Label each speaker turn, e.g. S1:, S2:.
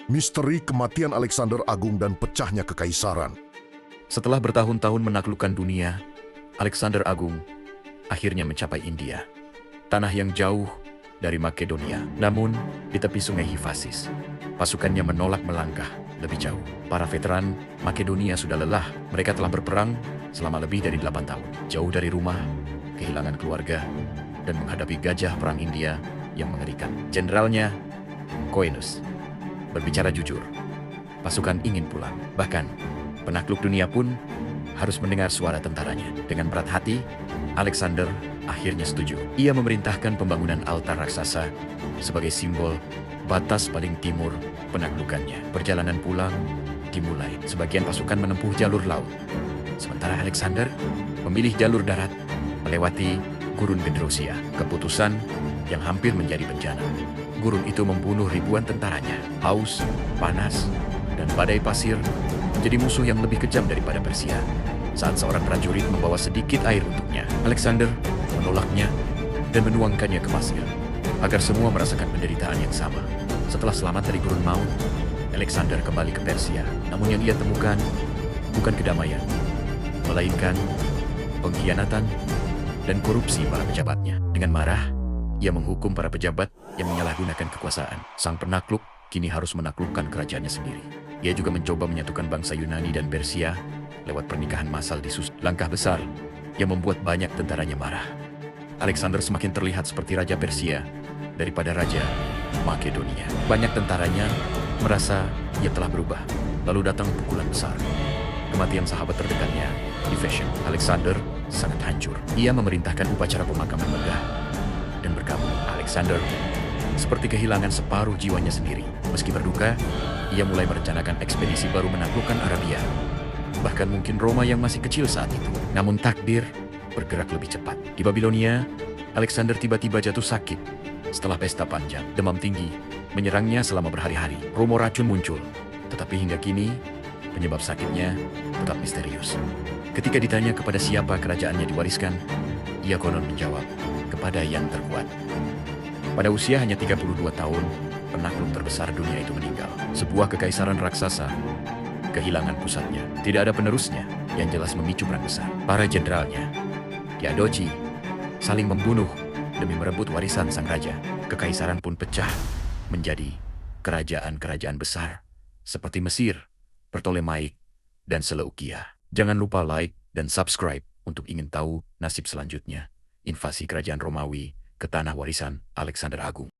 S1: Misteri kematian Alexander Agung dan pecahnya kekaisaran.
S2: Setelah bertahun-tahun menaklukkan dunia, Alexander Agung akhirnya mencapai India, tanah yang jauh dari Makedonia. Namun, di tepi sungai Hifasis, pasukannya menolak melangkah lebih jauh. Para veteran Makedonia sudah lelah. Mereka telah berperang selama lebih dari 8 tahun, jauh dari rumah, kehilangan keluarga, dan menghadapi gajah perang India yang mengerikan. Jenderalnya, Koenus, berbicara jujur. Pasukan ingin pulang. Bahkan, penakluk dunia pun harus mendengar suara tentaranya. Dengan berat hati, Alexander akhirnya setuju. Ia memerintahkan pembangunan altar raksasa sebagai simbol batas paling timur penaklukannya. Perjalanan pulang dimulai. Sebagian pasukan menempuh jalur laut, sementara Alexander memilih jalur darat melewati gurun Gedrosia. Keputusan yang hampir menjadi bencana. Gurun itu membunuh ribuan tentaranya. Haus, panas, dan badai pasir menjadi musuh yang lebih kejam daripada Persia. Saat seorang prajurit membawa sedikit air untuknya, Alexander menolaknya dan menuangkannya ke pasir agar semua merasakan penderitaan yang sama. Setelah selamat dari gurun maut, Alexander kembali ke Persia. Namun yang ia temukan bukan kedamaian, melainkan pengkhianatan dan korupsi para pejabatnya. Dengan marah, ia menghukum para pejabat yang menyalahgunakan kekuasaan. Sang penakluk kini harus menaklukkan kerajaannya sendiri. Ia juga mencoba menyatukan bangsa Yunani dan Persia lewat pernikahan massal di Sus. Langkah besar yang membuat banyak tentaranya marah. Alexander semakin terlihat seperti Raja Persia daripada Raja Makedonia. Banyak tentaranya merasa ia telah berubah. Lalu datang pukulan besar. Kematian sahabat terdekatnya, Division. Alexander sangat hancur. Ia memerintahkan upacara pemakaman megah dan berkabung. Alexander seperti kehilangan separuh jiwanya sendiri. Meski berduka, ia mulai merencanakan ekspedisi baru menaklukkan Arabia. Bahkan mungkin Roma yang masih kecil saat itu. Namun takdir bergerak lebih cepat. Di Babilonia, Alexander tiba-tiba jatuh sakit setelah pesta panjang. Demam tinggi menyerangnya selama berhari-hari. Rumor racun muncul, tetapi hingga kini penyebab sakitnya tetap misterius. Ketika ditanya kepada siapa kerajaannya diwariskan, ia konon menjawab, kepada yang terkuat. Pada usia hanya 32 tahun, penakluk terbesar dunia itu meninggal. Sebuah kekaisaran raksasa kehilangan pusatnya. Tidak ada penerusnya, yang jelas memicu perang besar. Para jenderalnya, Yadoci, saling membunuh demi merebut warisan sang raja. Kekaisaran pun pecah menjadi kerajaan-kerajaan besar seperti Mesir, Ptolemaik, dan Seleukia. Jangan lupa like dan subscribe untuk ingin tahu nasib selanjutnya. Invasi kerajaan Romawi ke tanah warisan Alexander Agung.